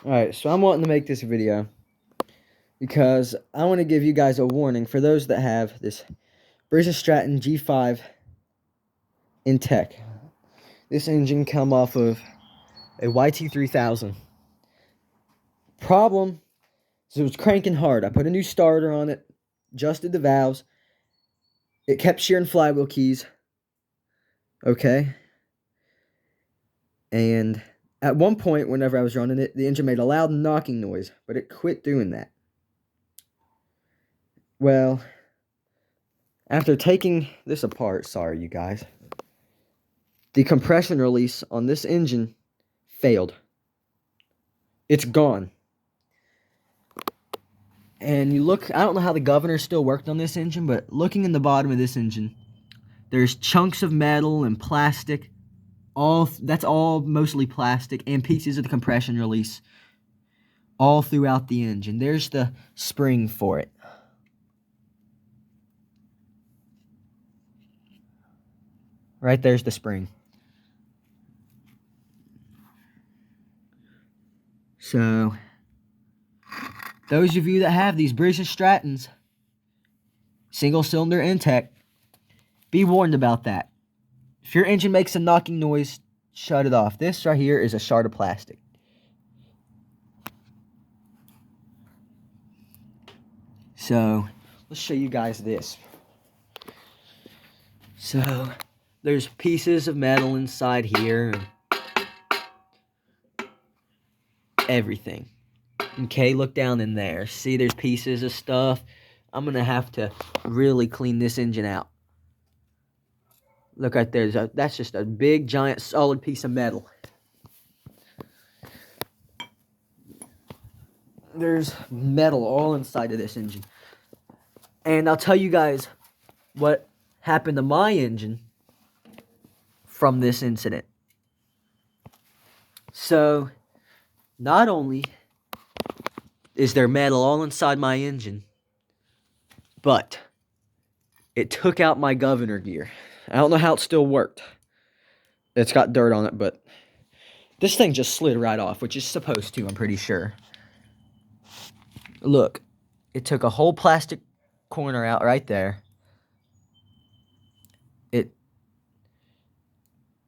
Alright, so I'm wanting to make this video because I want to give you guys a warning for those that have this Briggs Stratton G5 intek. This engine come off of a YT3000. Problem is it was cranking hard. I put a new starter on it, adjusted the valves. It kept shearing flywheel keys. Okay. And at one point, whenever I was running it, the engine made a loud knocking noise, but it quit doing that. Well, after taking this apart, sorry you guys, the compression release on this engine failed. It's gone. And you look, I don't know how the governor still worked on this engine, but looking in the bottom of this engine, there's chunks of metal and plastic. That's all mostly plastic and pieces of the compression release all throughout the engine. There's the spring for it. Right there's the spring. So, those of you that have these Briggs Strattons, single cylinder intek, be warned about that. If your engine makes a knocking noise, shut it off. This right here is a shard of plastic. So, let's show you guys this. So, there's pieces of metal inside here. Everything. Okay, look down in there. See, there's pieces of stuff. I'm going to have to really clean this engine out. Look right there. That's just a big, giant, solid piece of metal. There's metal all inside of this engine. And I'll tell you guys what happened to my engine from this incident. So, not only is there metal all inside my engine, but it took out my governor gear. I don't know how it still worked. It's got dirt on it, but this thing just slid right off, which is supposed to, I'm pretty sure. Look, it took a whole plastic corner out right there.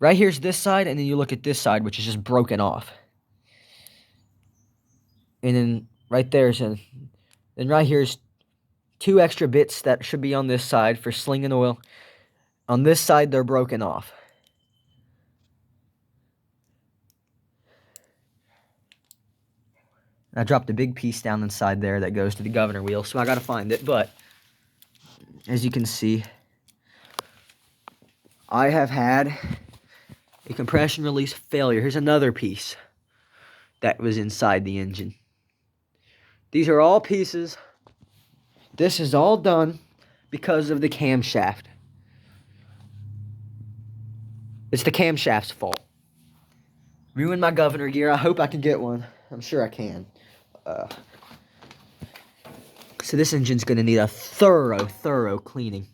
Right here's this side, and then you look at this side, which is just broken off. And then right there's then right here's two extra bits that should be on this side for slinging oil. On this side, they're broken off. I dropped a big piece down inside there that goes to the governor wheel, so I gotta find it. But as you can see, I have had a compression release failure. Here's another piece that was inside the engine. These are all pieces. This is all done because of the camshaft. It's the camshaft's fault. Ruined my governor gear. I hope I can get one. I'm sure I can. So this engine's going to need a thorough cleaning.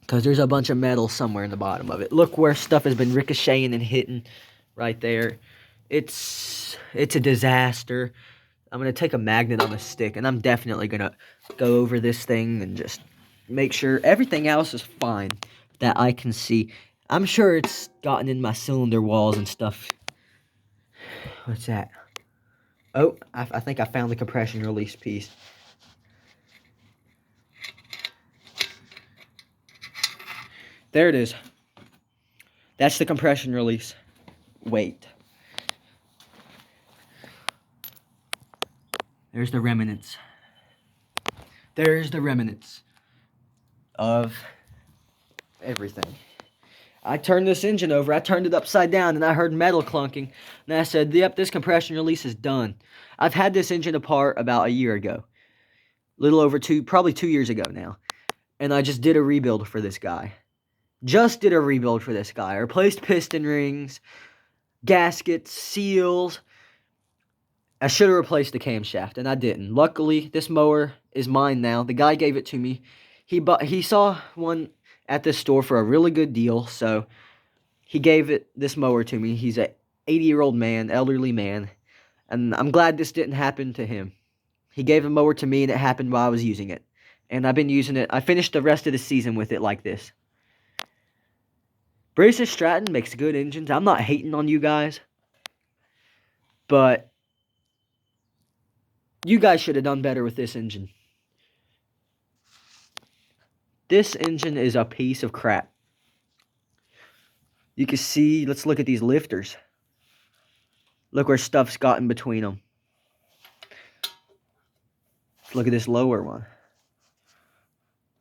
Because there's a bunch of metal somewhere in the bottom of it. Look where stuff has been ricocheting and hitting right there. It's a disaster. I'm going to take a magnet on the stick, and I'm definitely going to go over this thing and just make sure everything else is fine that I can see. I'm sure it's gotten in my cylinder walls and stuff. What's that? Oh, I think I found the compression release piece. There it is. That's the compression release. Wait. There's the remnants. There's the remnants of everything. I turned this engine over. I turned it upside down, and I heard metal clunking. And I said, yep, this compression release is done. I've had this engine apart about a year ago. Little over probably 2 years ago now. And I just did a rebuild for this guy. I replaced piston rings, gaskets, seals. I should have replaced the camshaft, and I didn't. Luckily, this mower is mine now. The guy gave it to me. He saw one at this store for a really good deal, so he gave this mower to me. He's a 80-year-old man, elderly man, and I'm glad this didn't happen to him. He gave a mower to me, and it happened while I was using it. And I've been using it. I finished the rest of the season with it like this. Briggs Stratton makes good engines. I'm not hating on you guys, but you guys should have done better with this engine. This engine is a piece of crap. You can see, let's look at these lifters. Look where stuff's got in between them. Look at this lower one.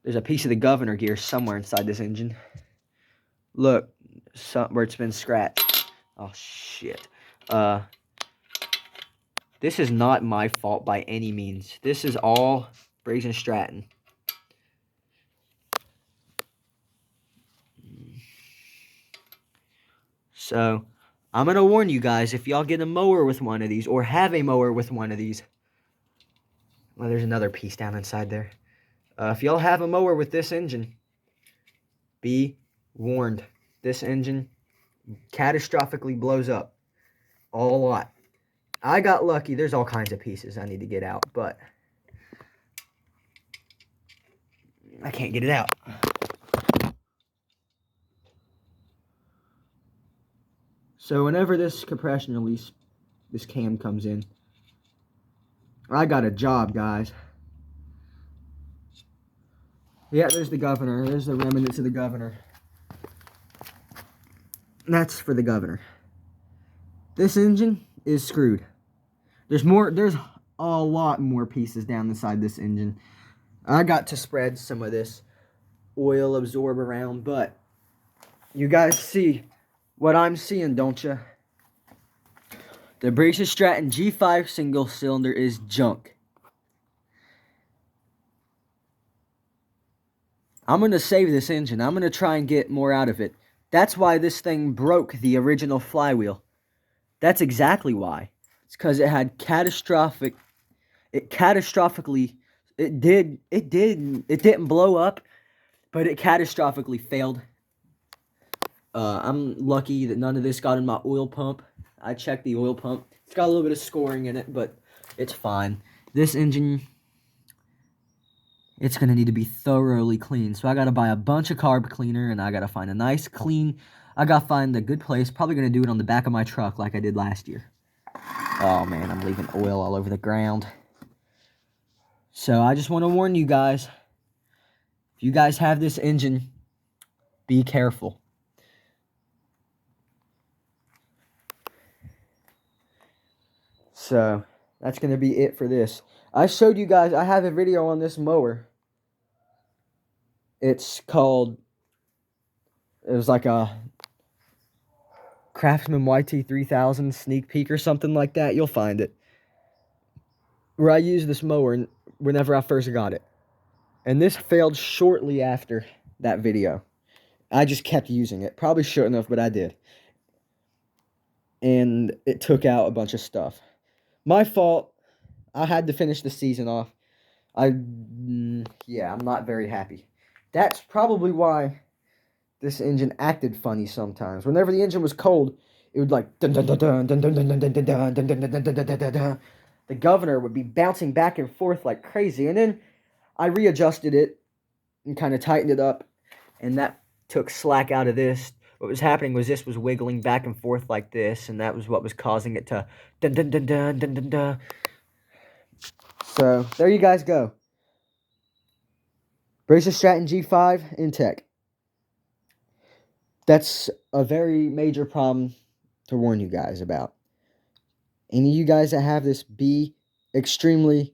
There's a piece of the governor gear somewhere inside this engine. Look, where it's been scratched. Oh, shit. This is not my fault by any means. This is all Briggs Stratton. So, I'm going to warn you guys, if y'all get a mower with one of these, or have a mower with one of these. Well, there's another piece down inside there. If y'all have a mower with this engine, be warned. This engine catastrophically blows up. A lot. I got lucky. There's all kinds of pieces I need to get out, but I can't get it out. So whenever this compression release, this cam comes in, I got a job, guys. Yeah, there's the governor. There's the remnants of the governor. That's for the governor. This engine is screwed. There's a lot more pieces down inside this engine. I got to spread some of this oil absorb around, but you guys see what I'm seeing, don't you? The Briggs Stratton G5 single cylinder is junk. I'm going to save this engine. I'm going to try and get more out of it. That's why this thing broke the original flywheel. That's exactly why. It's because it had catastrophically, it didn't blow up, but it catastrophically failed. I'm lucky that none of this got in my oil pump. I checked the oil pump. It's got a little bit of scoring in it, but it's fine. This engine, it's going to need to be thoroughly cleaned. So I got to buy a bunch of carb cleaner, and I got to find a nice clean, I got to find a good place. Probably going to do it on the back of my truck like I did last year. Oh, man, I'm leaving oil all over the ground. So I just want to warn you guys, if you guys have this engine, be careful. So that's going to be it for this. I showed you guys, I have a video on this mower. It's called, it was like a Craftsman YT3000 sneak peek or something like that. You'll find it. Where I used this mower whenever I first got it. And this failed shortly after that video. I just kept using it. Probably shouldn't have, but I did. And it took out a bunch of stuff. My fault. I had to finish the season off. Yeah, I'm not very happy. That's probably why this engine acted funny sometimes. Whenever the engine was cold, it would like dun dun dun dun dun dun dun dun dun dun dun dun dun dun dun dun dun. The governor would be bouncing back and forth like crazy, and then I readjusted it and kind of tightened it up, and that took slack out of this. What was happening was this was wiggling back and forth like this, and that was what was causing it to dun dun dun dun dun dun dun. So there you guys go. Briggs Stratton G5 intek. That's a very major problem to warn you guys about. Any of you guys that have this, be extremely,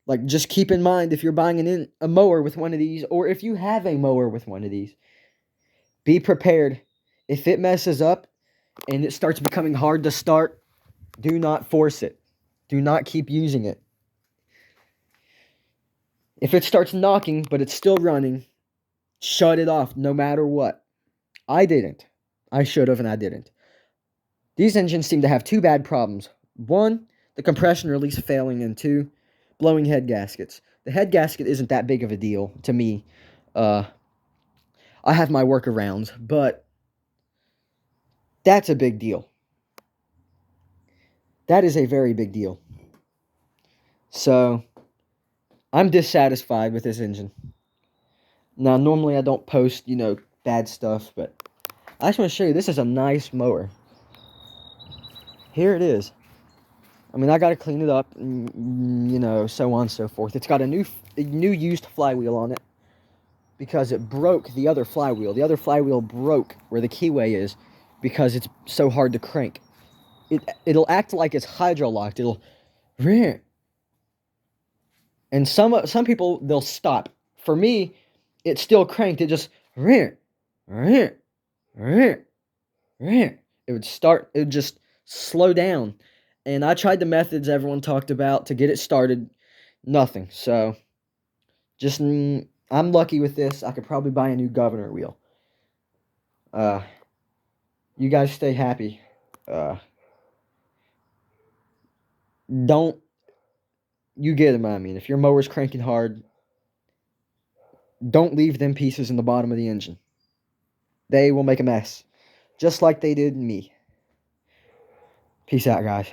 like, just keep in mind if you're buying a mower with one of these, or if you have a mower with one of these, be prepared. If it messes up and it starts becoming hard to start, do not force it. Do not keep using it. If it starts knocking, but it's still running, shut it off no matter what. I didn't. I should have, and I didn't. These engines seem to have two bad problems. One, the compression release failing, and two, blowing head gaskets. The head gasket isn't that big of a deal to me. I have my workarounds, but that's a big deal. That is a very big deal. So, I'm dissatisfied with this engine. Now, normally I don't post, bad stuff, but I just want to show you, this is a nice mower. Here it is. I mean, I got to clean it up, and, so on and so forth. It's got a new used flywheel on it because it broke the other flywheel. The other flywheel broke where the keyway is because it's so hard to crank. It'll act like it's hydro-locked. It'll... And some people, they'll stop. For me, it's still cranked. It just... It would start... It would just slow down. And I tried the methods everyone talked about to get it started. Nothing. So, just... I'm lucky with this. I could probably buy a new governor wheel. You guys stay happy. Don't... You get them, I mean. If your mower's cranking hard, don't leave them pieces in the bottom of the engine. They will make a mess. Just like they did me. Peace out, guys.